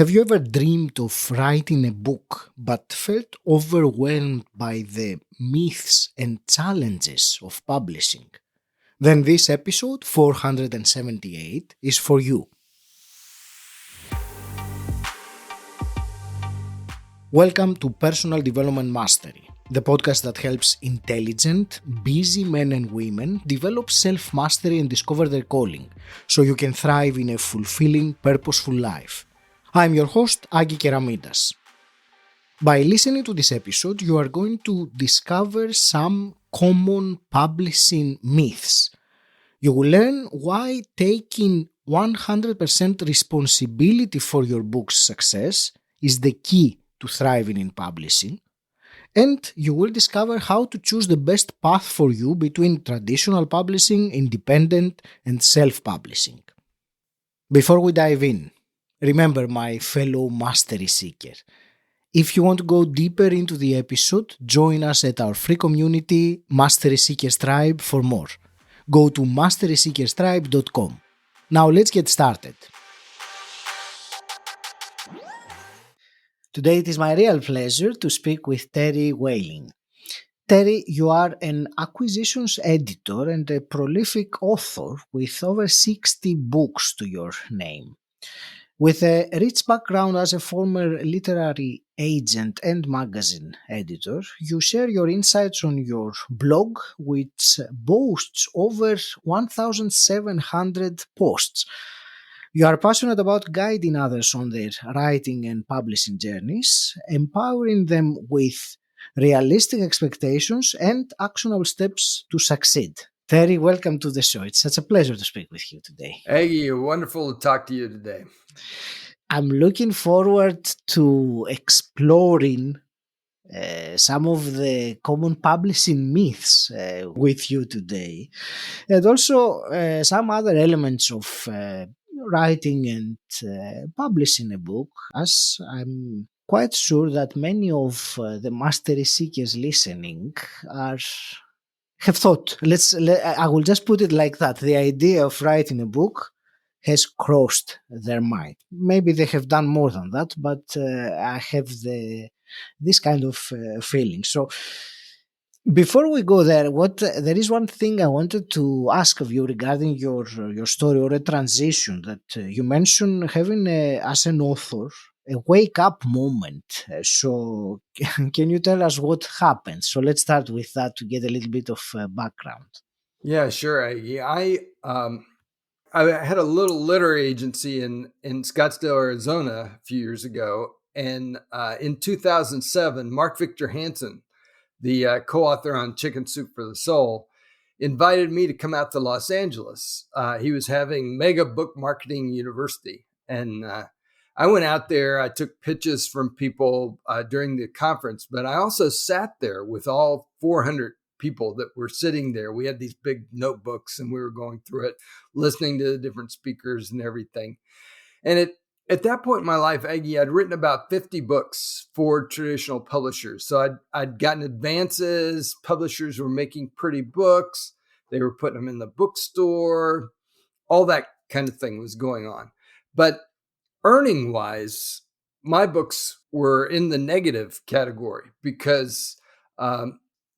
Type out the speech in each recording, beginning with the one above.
Have you ever dreamed of writing a book but felt overwhelmed by the myths and challenges of publishing? Then this episode 478 is for you. Welcome to Personal Development Mastery, the podcast that helps intelligent, busy men and women develop self-mastery and discover their calling so you can thrive in a fulfilling, purposeful life. I'm your host, Agi Keramidas. By listening to this episode, you are going to discover some common publishing myths. You will learn why taking 100% responsibility for your book's success is the key to thriving in publishing. And you will discover how to choose the best path for you between traditional publishing, independent, and self-publishing. Before we dive in, remember, my fellow mastery seeker, if you want to go deeper into the episode, join us at our free community, Mastery Seekers Tribe, for more. Go to masteryseekerstribe.com. Now let's get started. Today it is my real pleasure to speak with Terry Whalin. Terry, you are an acquisitions editor and a prolific author with over 60 books to your name. With a rich background as a former literary agent and magazine editor, you share your insights on your blog, which boasts over 1,700 posts. You are passionate about guiding others on their writing and publishing journeys, empowering them with realistic expectations and actionable steps to succeed. Terry, welcome to the show. It's such a pleasure to speak with you today. Aggie, wonderful to talk to you today. I'm looking forward to exploring some of the common publishing myths with you today, and also some other elements of writing and publishing a book, as I'm quite sure that many of the mastery seekers listening have thought. I will just put it like that. The idea of writing a book has crossed their mind. Maybe they have done more than that, but I have this kind of feeling. So before we go there, there is one thing I wanted to ask of you regarding your story, or a transition that you mentioned having as an author a wake up moment. So can you tell us what happened? So let's start with that to get a little bit of background. Yeah, sure, Aggie. I had a little literary agency in Scottsdale, Arizona a few years ago. And in 2007, Mark Victor Hansen, the co-author on Chicken Soup for the Soul, invited me to come out to Los Angeles. He was having Mega Book Marketing University. And I went out there. I took pitches from people during the conference, but I also sat there with all 400 people that were sitting there. We had these big notebooks and we were going through it, listening to the different speakers and everything. And at that point in my life, Aggie, I'd written about 50 books for traditional publishers. So I'd gotten advances. Publishers were making pretty books. They were putting them in the bookstore. All that kind of thing was going on. But earning wise, my books were in the negative category because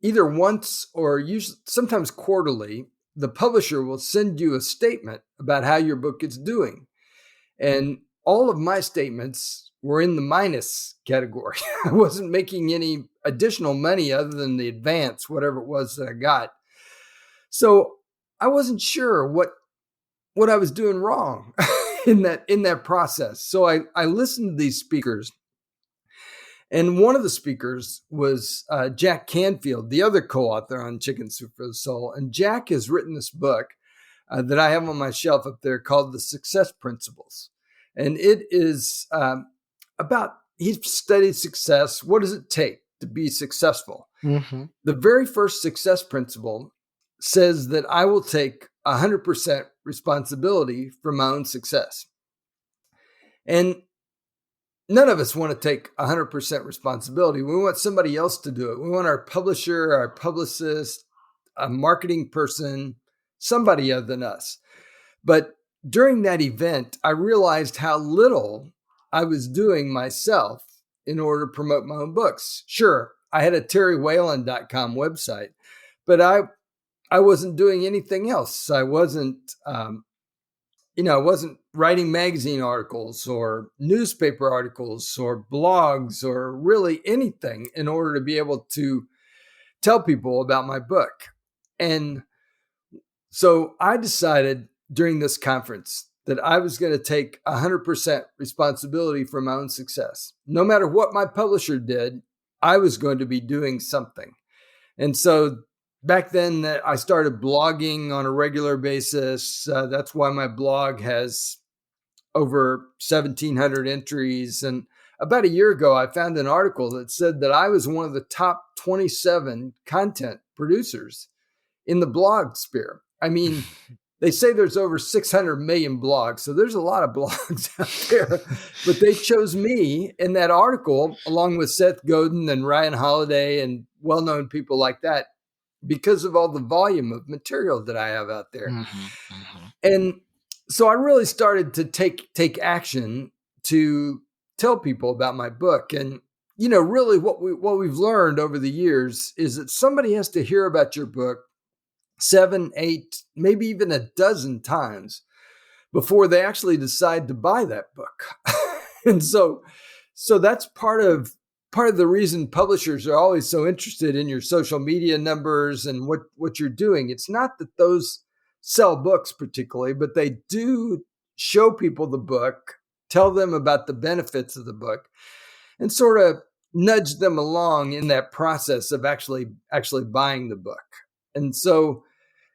either once or usually sometimes quarterly, the publisher will send you a statement about how your book is doing. And all of my statements were in the minus category. I wasn't making any additional money other than the advance, whatever it was that I got. So I wasn't sure what I was doing wrong in that process. So I listened to these speakers. And one of the speakers was Jack Canfield, the other co-author on Chicken Soup for the Soul. And Jack has written this book that I have on my shelf up there called The Success Principles. And it is about, he's studied success. What does it take to be successful? Mm-hmm. The very first success principle says that I will take 100% responsibility for my own success. And none of us want to take 100% responsibility. We want somebody else to do it. We want our publisher, our publicist, a marketing person, somebody other than us. But during that event, I realized how little I was doing myself in order to promote my own books. Sure, I had a terrywhalin.com website, but I wasn't doing anything else. I wasn't, I wasn't writing magazine articles or newspaper articles or blogs or really anything in order to be able to tell people about my book. And so I decided during this conference that I was going to take 100% responsibility for my own success. No matter what my publisher did, I was going to be doing something. And so back then I started blogging on a regular basis. That's why my blog has over 1,700 entries. And about a year ago, I found an article that said that I was one of the top 27 content producers in the blog sphere. I mean, they say there's over 600 million blogs, so there's a lot of blogs out there. But they chose me in that article, along with Seth Godin and Ryan Holiday and well-known people like that, because of all the volume of material that I have out there. And so I really started to take action to tell people about my book. And really what we've learned over the years is that somebody has to hear about your book 7, 8, maybe even a dozen times before they actually decide to buy that book. And so that's part of the reason publishers are always so interested in your social media numbers and what you're doing. It's not that those sell books particularly, but they do show people the book, tell them about the benefits of the book, and sort of nudge them along in that process of actually buying the book. And so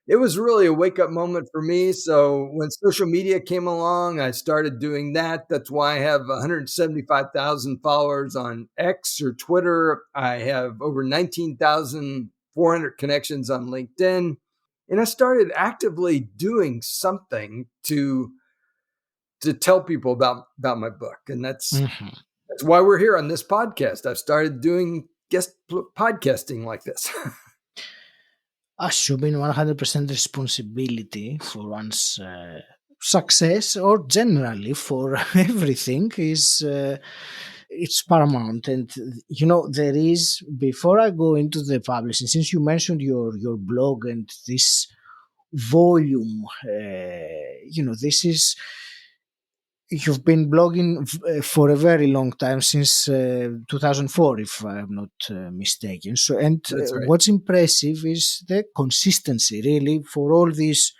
it was really a wake-up moment for me. So when social media came along, I started doing that. That's why I have 175,000 followers on X or Twitter. I have over 19,400 connections on LinkedIn. And I started actively doing something to tell people about my book. And that's why we're here on this podcast. I've started doing guest podcasting like this. Assuming 100% responsibility for one's success, or generally for everything, is it's paramount. And there is, before I go into the publishing, since you mentioned your blog and this volume, this is, you've been blogging for a very long time, since 2004, if I'm not mistaken. So, and That's right. What's impressive is the consistency, really, for all these,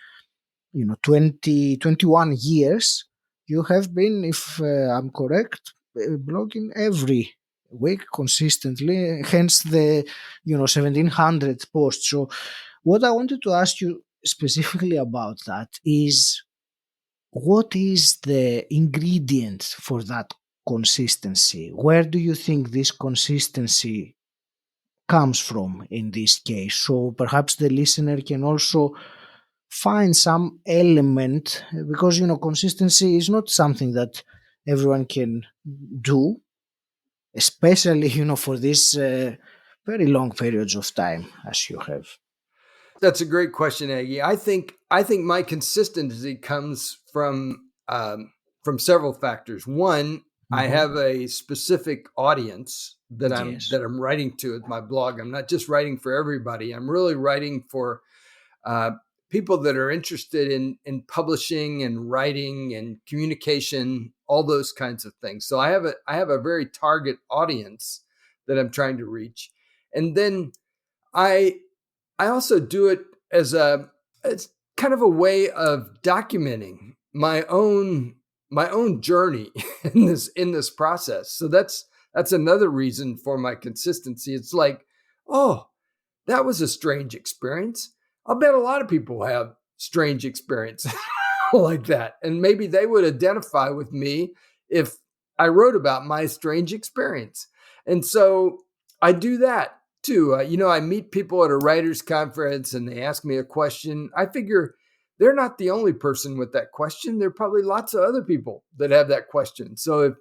21 years. You have been, if I'm correct, blogging every week consistently, hence the 1,700 posts. So what I wanted to ask you specifically about that is, what is the ingredient for that consistency? Where do you think this consistency comes from in this case? So perhaps the listener can also find some element, because consistency is not something that everyone can do, especially for these very long periods of time as you have. That's a great question, Aggie. I think my consistency comes from several factors. One, I have a specific audience that I'm writing to with my blog. I'm not just writing for everybody. I'm really writing for people that are interested in publishing and writing and communication, all those kinds of things. So I have a very target audience that I'm trying to reach. And then I also do it as it's kind of a way of documenting my own journey in this process. So that's another reason for my consistency. It's like, oh, that was a strange experience. I'll bet a lot of people have strange experiences like that. And maybe they would identify with me if I wrote about my strange experience. And so I do that too. I meet people at a writer's conference and they ask me a question. I figure they're not the only person with that question. There are probably lots of other people that have that question. So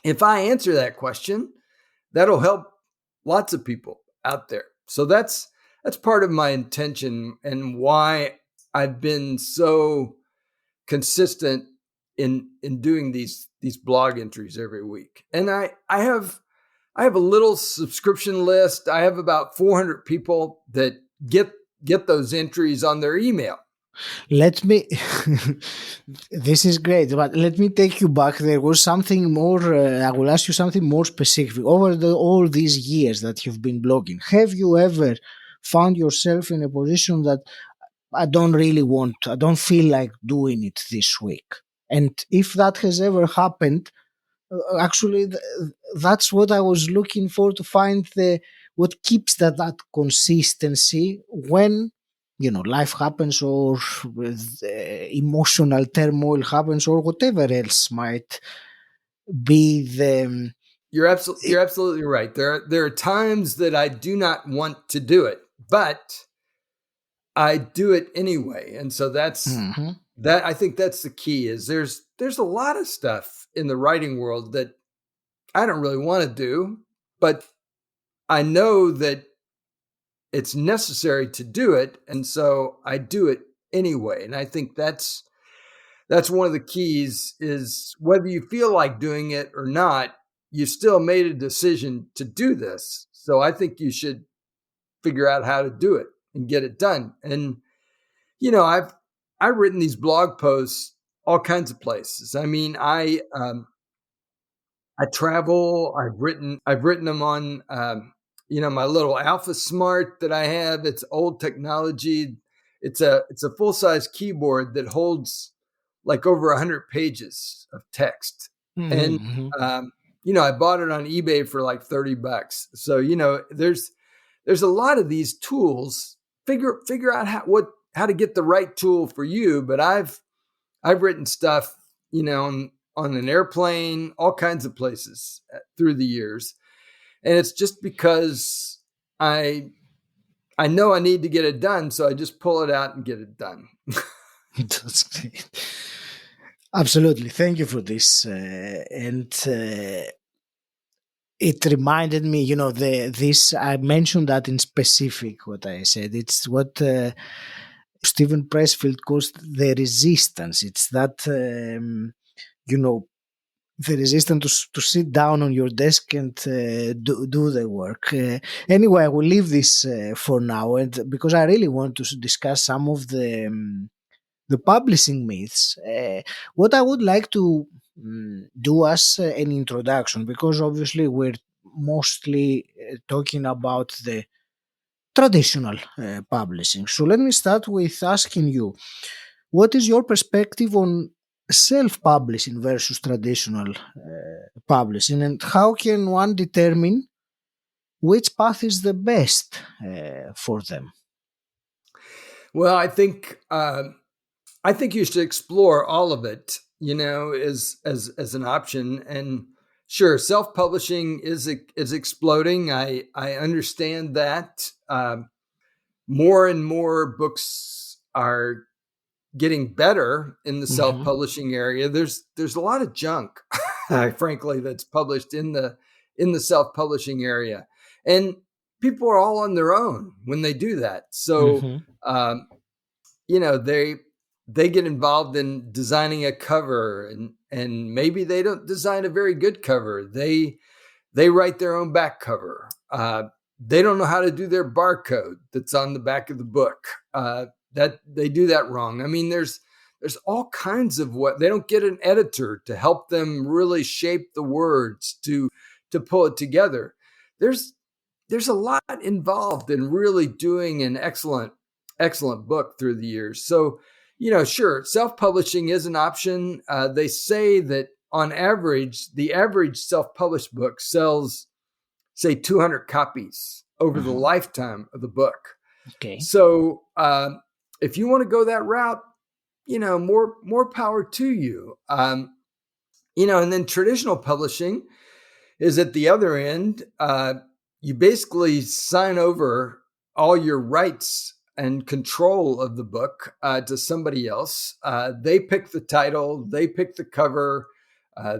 if I answer that question, that'll help lots of people out there. So that's part of my intention and why I've been so consistent in doing these blog entries every week. And I have a little subscription list. I have about 400 people that get those entries on their email. Let me, this is great, but let me take you back. There was something more, I will ask you something more specific. Over all these years that you've been blogging, have you ever found yourself in a position that I don't feel like doing it this week? And if that has ever happened, actually, that's what I was looking for, to find what keeps that consistency when life happens, or emotional turmoil happens, or whatever else might be the. You're absolutely right. There are times that I do not want to do it, but I do it anyway. And so that's that. I think that's the key. Is there's a lot of stuff in the writing world that I don't really want to do, but I know that it's necessary to do it, and so I do it anyway. And I think that's one of the keys, is whether you feel like doing it or not, you still made a decision to do this. So I think you should figure out how to do it and get it done. And I've written these blog posts all kinds of places. I mean, I travel. I've written them on my little Alpha Smart that I have. It's old technology. It's a full-size keyboard that holds like over 100 pages of text. And I bought it on eBay for like $30. So there's a lot of these tools. Figure out how to get the right tool for you. But I've written stuff on an airplane, all kinds of places through the years. And it's just because I know I need to get it done, so I just pull it out and get it done. That's great. Absolutely. Thank you for this. It reminded me, this, I mentioned that in specific, what I said. It's what Stephen Pressfield calls the resistance. It's that, the resistance to sit down on your desk and do the work. Anyway, I will leave this for now, and because I really want to discuss some of the publishing myths. What I would like to do as an introduction, because obviously we're mostly talking about the traditional publishing. So let me start with asking you, what is your perspective on self-publishing versus traditional publishing, and how can one determine which path is the best for them? Well, I think you should explore all of it, as an option. And sure, self-publishing is exploding. I understand that. More and more books are getting better in the self-publishing area. There's a lot of junk, frankly, that's published in the self-publishing area, and people are all on their own when they do that. So, they get involved in designing a cover, and maybe they don't design a very good cover. They write their own back cover. They don't know how to do their barcode that's on the back of the book. That they do that wrong. I mean, there's all kinds of they don't get an editor to help them really shape the words to pull it together. There's a lot involved in really doing an excellent book through the years. So, sure, self-publishing is an option. They say that on average, the average self-published book sells, say, 200 copies over the lifetime of the book. Okay. So if you want to go that route, more power to you. And then traditional publishing is at the other end. You basically sign over all your rights and control of the book to somebody else. They pick the title, they pick the cover,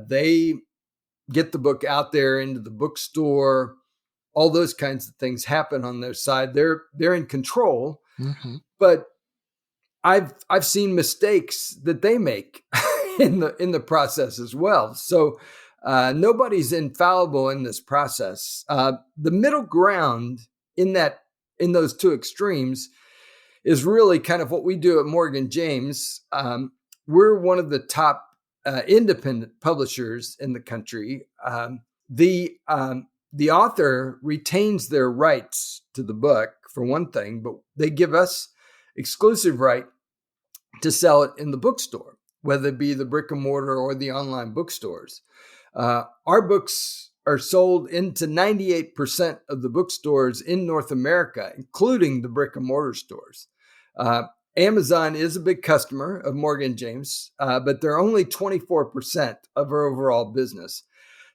they get the book out there into the bookstore. All those kinds of things happen on their side. They're in control, but I've seen mistakes that they make, in the process as well. So nobody's infallible in this process. The middle ground in those two extremes is really kind of what we do at Morgan James. We're one of the top independent publishers in the country. The author retains their rights to the book, for one thing, but they give us exclusive right to sell it in the bookstore, whether it be the brick and mortar or the online bookstores. Our books are sold into 98% of the bookstores in North America, including the brick and mortar stores. Amazon is a big customer of Morgan James, but they're only 24% of our overall business.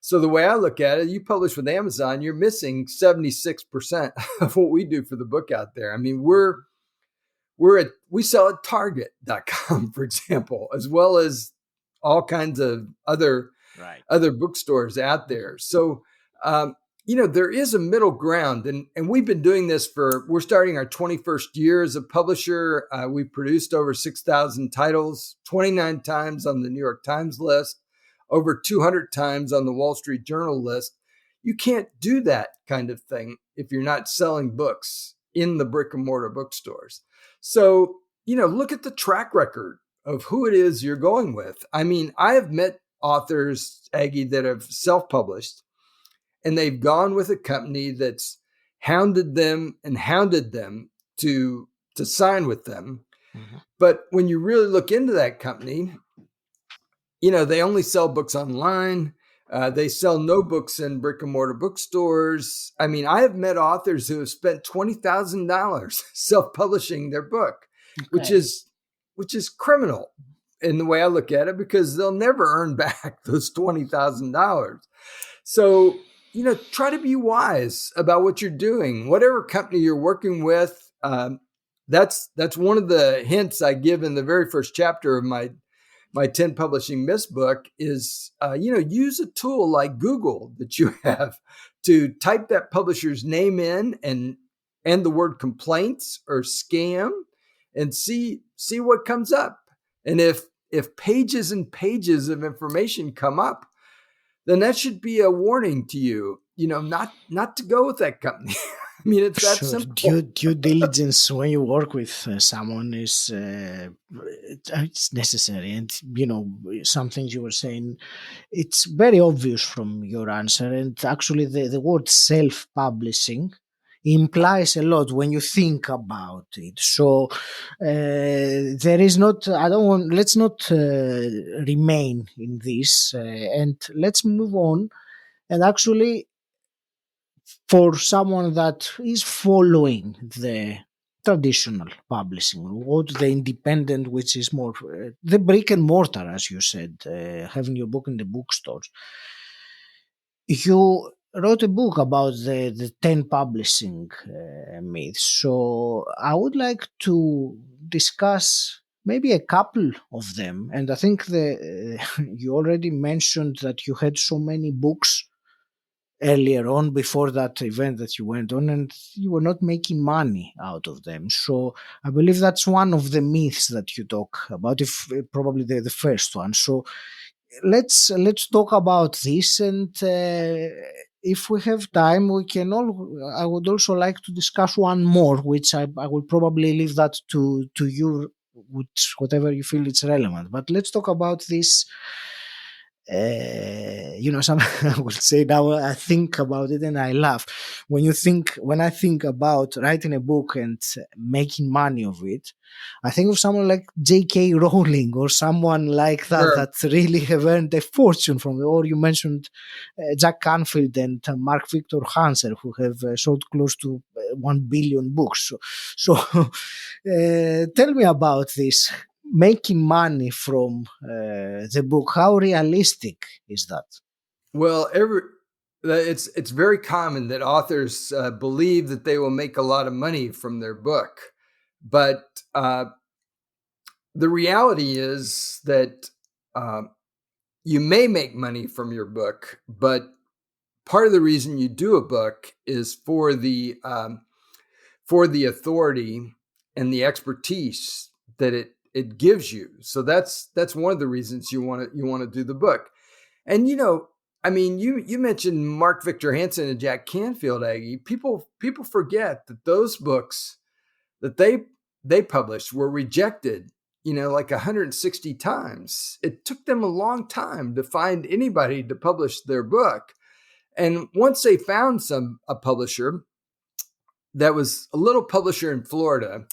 So the way I look at it, you publish with Amazon, you're missing 76% of what we do for the book out there. I mean, we sell at Target.com, for example, as well as all kinds of other bookstores out there. So, there is a middle ground, and we've been doing this we're starting our 21st year as a publisher. We've produced over 6,000 titles, 29 times on the New York Times list, over 200 times on the Wall Street Journal list. You can't do that kind of thing if you're not selling books in the brick and mortar bookstores. So, look at the track record of who it is you're going with. I mean, I have met authors, Aggie, that have self-published, and they've gone with a company that's hounded them to sign with them. Mm-hmm. But when you really look into that company, they only sell books online. They sell no books in brick and mortar bookstores. I mean, I have met authors who have spent $20,000 self-publishing their book, which is criminal in the way I look at it, because they'll never earn back those $20,000. So, try to be wise about what you're doing. Whatever company you're working with, that's one of the hints I give in the very first chapter of my 10 Publishing Myths book is, use a tool like Google that you have to type that publisher's name in and the word complaints or scam and see what comes up. And if pages and pages of information come up, then that should be a warning to you, not to go with that company. I mean, it's that simple. Due diligence when you work with someone is it's necessary. And, some things you were saying, it's very obvious from your answer. And actually the word self-publishing implies a lot when you think about it. So there is not, let's not remain in this and let's move on. And actually, for someone that is following the traditional publishing route, the independent, which is more the brick and mortar, as you said, having your book in the bookstores. You wrote a book about the 10 publishing myths. So I would like to discuss maybe a couple of them. And I think you already mentioned that you had so many books earlier on before that event that you went on, and you were not making money out of them. So I believe that's one of the myths that you talk about, if probably the first one. So let's talk about this, and if we have time, I would also like to discuss one more, which I will probably leave that to you, whatever you feel it's relevant. But let's talk about this. Some I will say now I think about it and I laugh. When I think about writing a book and making money of it, I think of someone like J.K. Rowling or someone like that, Sure. that really have earned a fortune from it. Or you mentioned Jack Canfield and Mark Victor Hansen, who have sold close to 1 billion books. So tell me about this. Making money from the book, how realistic is that? Well, it's very common that authors believe that they will make a lot of money from their book, but the reality is that you may make money from your book, but part of the reason you do a book is for the authority and the expertise that it gives you. So that's one of the reasons you want to do the book. And you mentioned Mark Victor Hansen and Jack Canfield, Aggie. People forget that those books that they published were rejected, like 160 times. It took them a long time to find anybody to publish their book. And once they found a publisher that was a little publisher in Florida,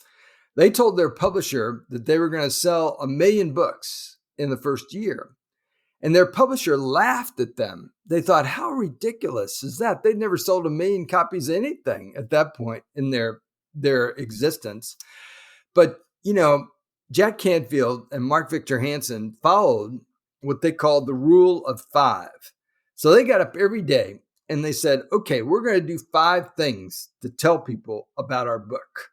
they told their publisher that they were going to sell 1 million books in the first year. And their publisher laughed at them. They thought, how ridiculous is that? They'd never sold 1 million copies of anything at that point in their existence. But, Jack Canfield and Mark Victor Hansen followed what they called the rule of 5. So they got up every day and they said, okay, we're going to do 5 things to tell people about our book.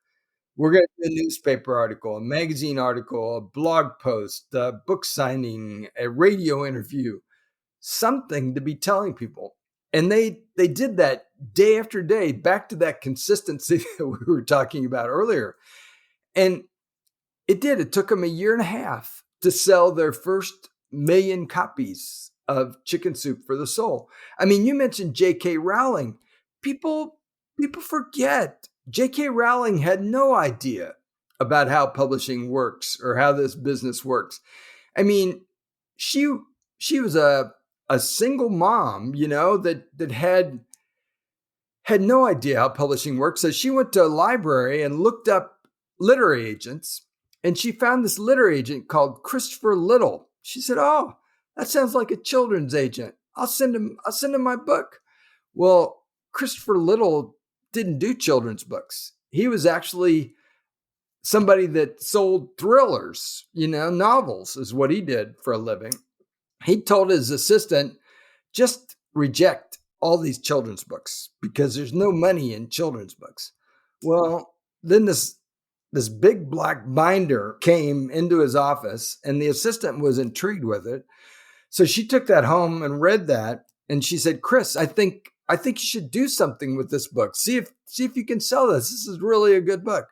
We're going to do a newspaper article, a magazine article, a blog post, a book signing, a radio interview, something to be telling people. And they did that day after day, back to that consistency that we were talking about earlier. And it took them 1.5 years to sell their first 1 million copies of Chicken Soup for the Soul. I mean, you mentioned J.K. Rowling. People forget J.K. Rowling had no idea about how publishing works or how this business works. I mean, she was a single mom, that had no idea how publishing works. So she went to a library and looked up literary agents, and she found this literary agent called Christopher Little. She said, "Oh, that sounds like a children's agent. I'll send him my book." Well, Christopher Little didn't do children's books. He was actually somebody that sold thrillers, novels is what he did for a living. He told his assistant, just reject all these children's books because there's no money in children's books. Well, then this big black binder came into his office and the assistant was intrigued with it. So she took that home and read that. And she said, "Chris, I think you should do something with this book. See if you can sell this. This is really a good book."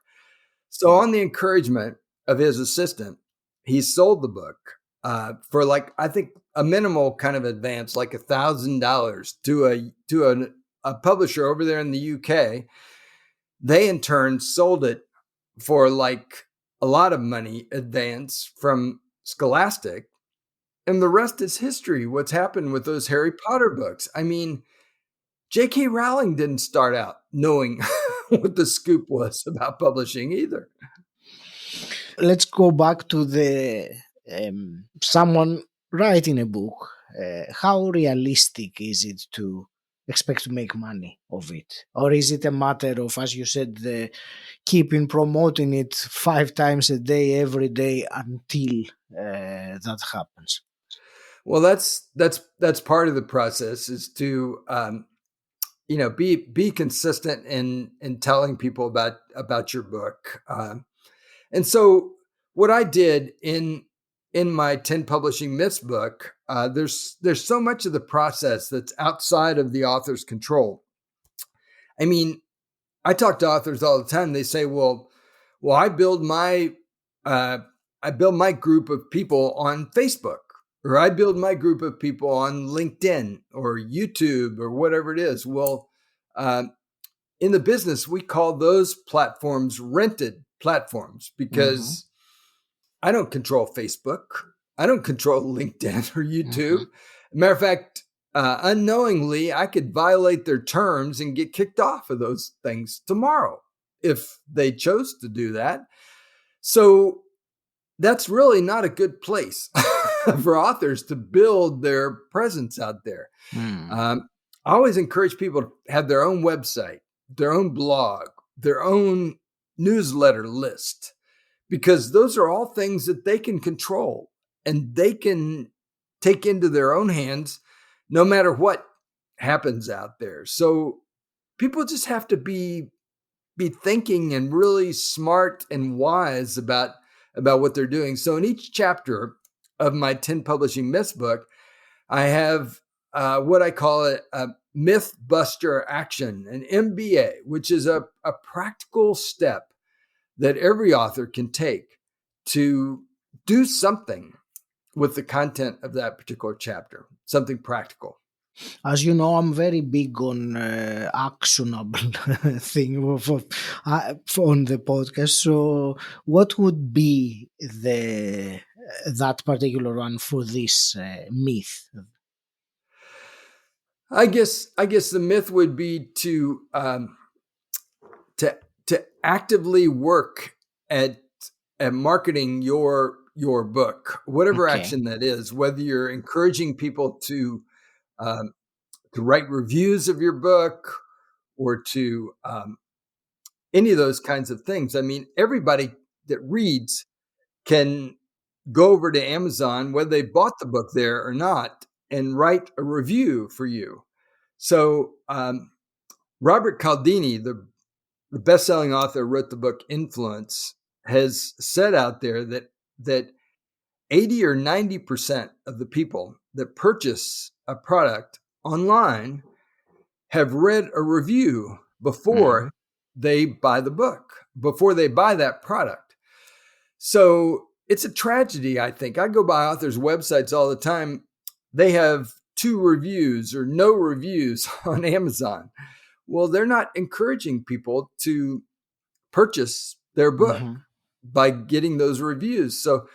So on the encouragement of his assistant, he sold the book for I think a minimal kind of advance, like $1,000 to a publisher over there in the UK. They in turn sold it for a lot of money advance from Scholastic. And the rest is history. What's happened with those Harry Potter books? I mean, J.K. Rowling didn't start out knowing what the scoop was about publishing either. Let's go back to the someone writing a book. How realistic is it to expect to make money of it? Or is it a matter of, as you said, keeping promoting it 5 times a day, every day until that happens? Well, that's part of the process, is to be consistent in telling people about your book. And so what I did in my 10 Publishing Myths book, there's so much of the process that's outside of the author's control. I mean, I talk to authors all the time. They say, well, I build my group of people on Facebook, or I build my group of people on LinkedIn or YouTube or whatever it is. Well, in the business, we call those platforms rented platforms because I don't control Facebook. I don't control LinkedIn or YouTube. Matter of fact, unknowingly, I could violate their terms and get kicked off of those things tomorrow if they chose to do that. So that's really not a good place for authors to build their presence out there. I always encourage people to have their own website, their own blog, their own newsletter list, because those are all things that they can control and they can take into their own hands no matter what happens out there. So people just have to be thinking and really smart and wise about what they're doing. So in each chapter of my 10 Publishing Myths book, I have what I call a Myth Buster Action, an MBA, which is a practical step that every author can take to do something with the content of that particular chapter, something practical. As you know, I'm very big on actionable thing on the podcast. So, what would be the that particular one for this myth? I guess the myth would be to actively work at marketing your book, whatever Okay. action that is. Whether you're encouraging people to write reviews of your book or to any of those kinds of things. I mean, everybody that reads can go over to Amazon, whether they bought the book there or not, and write a review for you. So Robert Cialdini, the best-selling author, wrote the book Influence, has said out there that 80 or 90% of the people that purchase a product online have read a review before they buy the book, before they buy that product. So it's a tragedy, I think. I go by authors' websites all the time. They have 2 reviews or no reviews on Amazon. Well, they're not encouraging people to purchase their book by getting those reviews. So,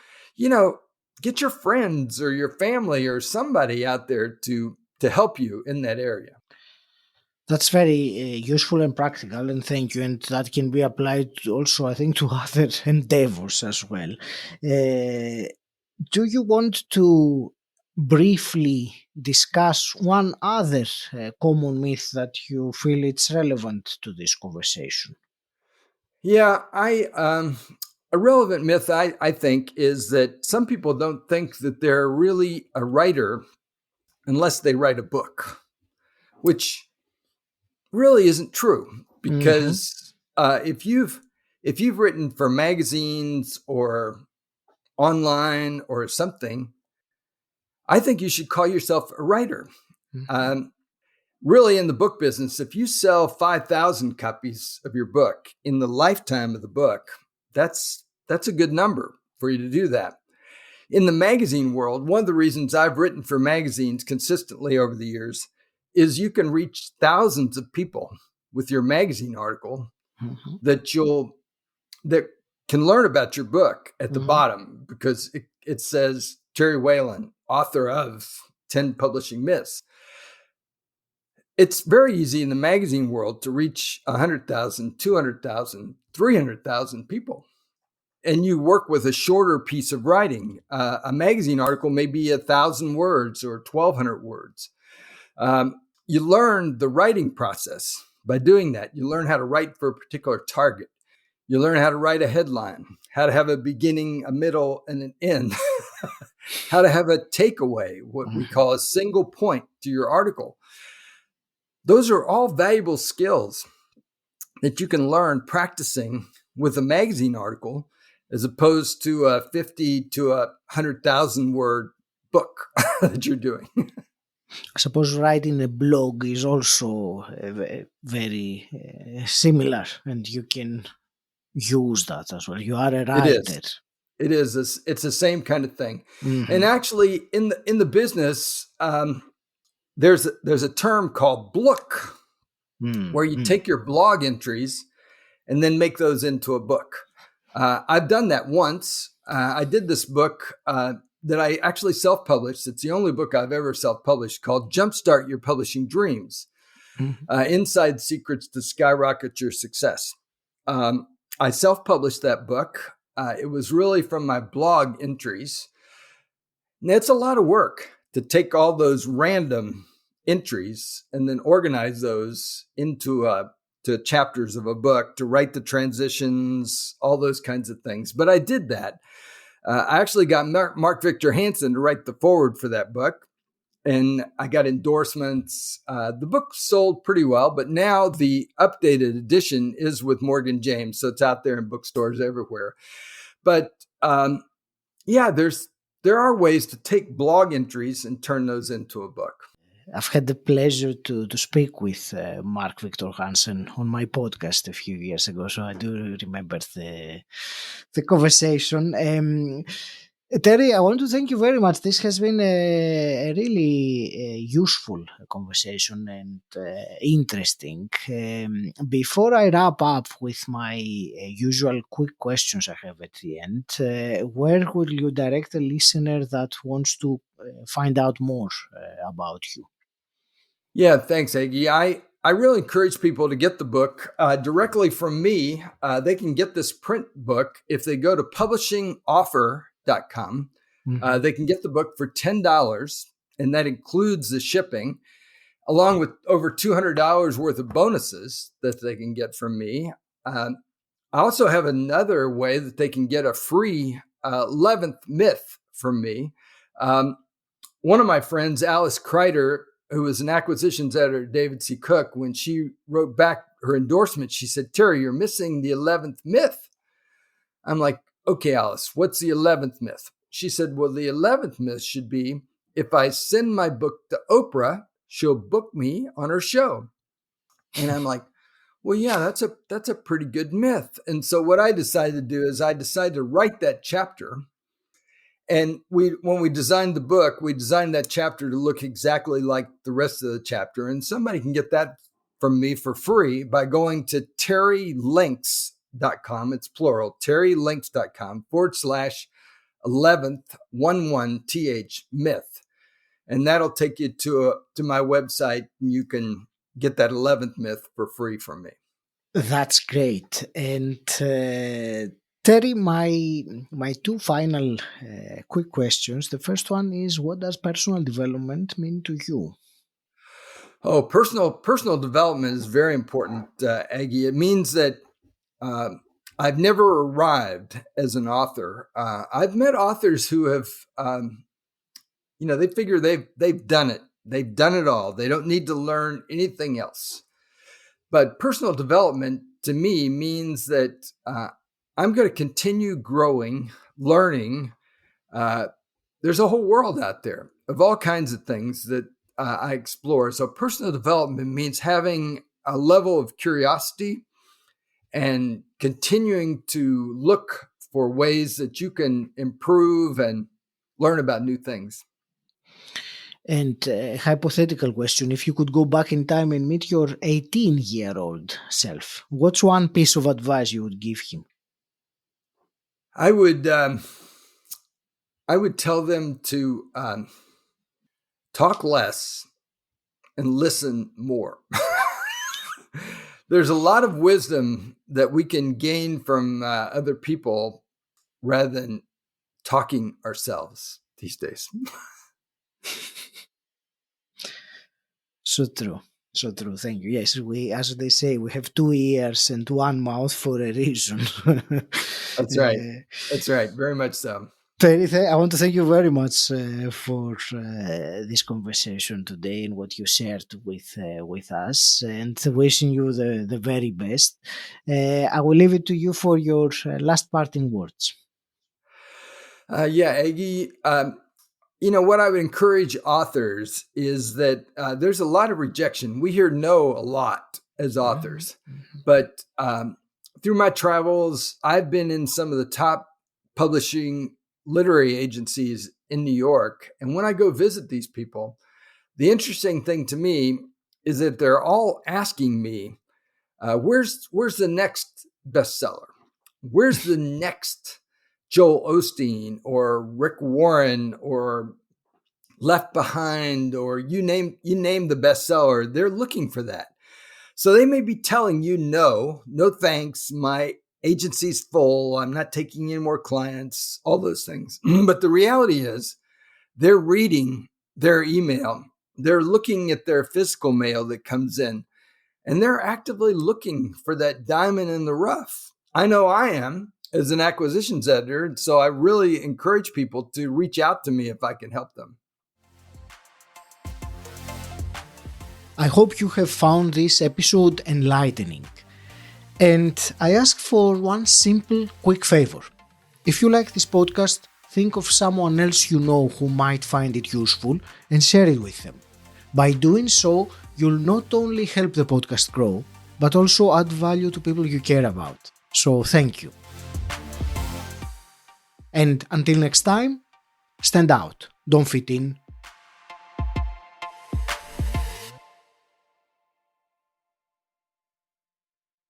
get your friends or your family or somebody out there to help you in that area. That's very useful and practical, and thank you. And that can be applied also, I think, to other endeavors as well. Do you want to briefly discuss one other common myth that you feel it's relevant to this conversation? Yeah, a relevant myth I think is that some people don't think that they're really a writer unless they write a book, which really isn't true. Because if you've written for magazines or online or something, I think you should call yourself a writer. Really, in the book business, if you sell 5,000 copies of your book in the lifetime of the book, that's a good number for you to do that. In the magazine world, one of the reasons I've written for magazines consistently over the years is you can reach thousands of people with your magazine article that can learn about your book at the bottom, because it says Terry Whalin, author of 10 Publishing Myths. It's very easy in the magazine world to reach 100,000, 200,000, 300,000 people. And you work with a shorter piece of writing. A magazine article may be 1,000 words or 1,200 words. You learn the writing process by doing that. You learn how to write for a particular target. You learn how to write a headline, how to have a beginning, a middle, and an end, how to have a takeaway, what we call a single point to your article. Those are all valuable skills that you can learn practicing with a magazine article, as opposed to a 50 to 100,000 word book that you're doing. I suppose writing a blog is also very similar, and you can use that as well. You are a writer. It is. It's the same kind of thing. And actually, in the business, there's a term called blook, where you take your blog entries and then make those into a book. I've done that once. I did this book that I actually self-published. It's the only book I've ever self-published, called Jumpstart Your Publishing Dreams, Inside Secrets to Skyrocket Your Success. I self-published that book. It was really from my blog entries. And it's a lot of work to take all those random entries and then organize those into to chapters of a book, to write the transitions, all those kinds of things. But I did that. I actually got Mark Victor Hansen to write the foreword for that book, and I got endorsements. The book sold pretty well, but now the updated edition is with Morgan James, so it's out there in bookstores everywhere. But there are ways to take blog entries and turn those into a book. I've had the pleasure to speak with Mark Victor Hansen on my podcast a few years ago, so I do remember the conversation. Terry, I want to thank you very much. This has been a really useful conversation and interesting. Before I wrap up with my usual quick questions I have at the end, where will you direct a listener that wants to find out more about you? Yeah, thanks, Aggie. I really encourage people to get the book directly from me. They can get this print book if they go to publishingoffer.com. They can get the book for $10, and that includes the shipping, along with over $200 worth of bonuses that they can get from me. I also have another way that they can get a free 11th myth from me. One of my friends, Alice Kreider, who was an acquisitions editor at David C. Cook, when she wrote back her endorsement, she said, "Terry, you're missing the 11th myth." I'm like, "Okay, Alice, what's the 11th myth?" She said, "Well, the 11th myth should be, if I send my book to Oprah, she'll book me on her show." And I'm like, "Well, yeah, that's a pretty good myth." And so what I decided to do is I decided to write that chapter. And when we designed the book, we designed that chapter to look exactly like the rest of the chapter. And somebody can get that from me for free by going to terrylinks.com. It's plural, terrylinks.com/11th myth. And that'll take you to my website, and you can get that 11th myth for free from me. That's great. And Terry, my two final quick questions. The first one is, what does personal development mean to you? Oh, personal development is very important, Aggie. It means that I've never arrived as an author. I've met authors who have, they figure they've done it. They've done it all. They don't need to learn anything else. But personal development to me means that I'm going to continue growing, learning. There's a whole world out there of all kinds of things that I explore. So personal development means having a level of curiosity and continuing to look for ways that you can improve and learn about new things. And a hypothetical question, if you could go back in time and meet your 18-year-old self, what's one piece of advice you would give him? I would tell them to talk less and listen more. There's a lot of wisdom that we can gain from other people rather than talking ourselves these days. So true. So true. Thank you. Yes, as they say, we have 2 ears and 1 mouth for a reason. That's right. That's right. Very much so. Terry, I want to thank you very much for this conversation today and what you shared with us, and wishing you the very best. I will leave it to you for your last parting words. Aggie, what I would encourage authors is that there's a lot of rejection. We hear no a lot as authors, but through my travels, I've been in some of the top publishing literary agencies in New York. And when I go visit these people, the interesting thing to me is that they're all asking me, where's the next bestseller? Where's the next Joel Osteen or Rick Warren or Left Behind, or you name the bestseller? They're looking for that. So they may be telling you, no thanks, my agency's full, I'm not taking any more clients, all those things. But the reality is they're reading their email, they're looking at their physical mail that comes in, and they're actively looking for that diamond in the rough. I know I am as an acquisitions editor, so I really encourage people to reach out to me if I can help them. I hope you have found this episode enlightening. And I ask for one simple, quick favor. If you like this podcast, think of someone else you know who might find it useful and share it with them. By doing so, you'll not only help the podcast grow, but also add value to people you care about. So thank you. And until next time, stand out, don't fit in,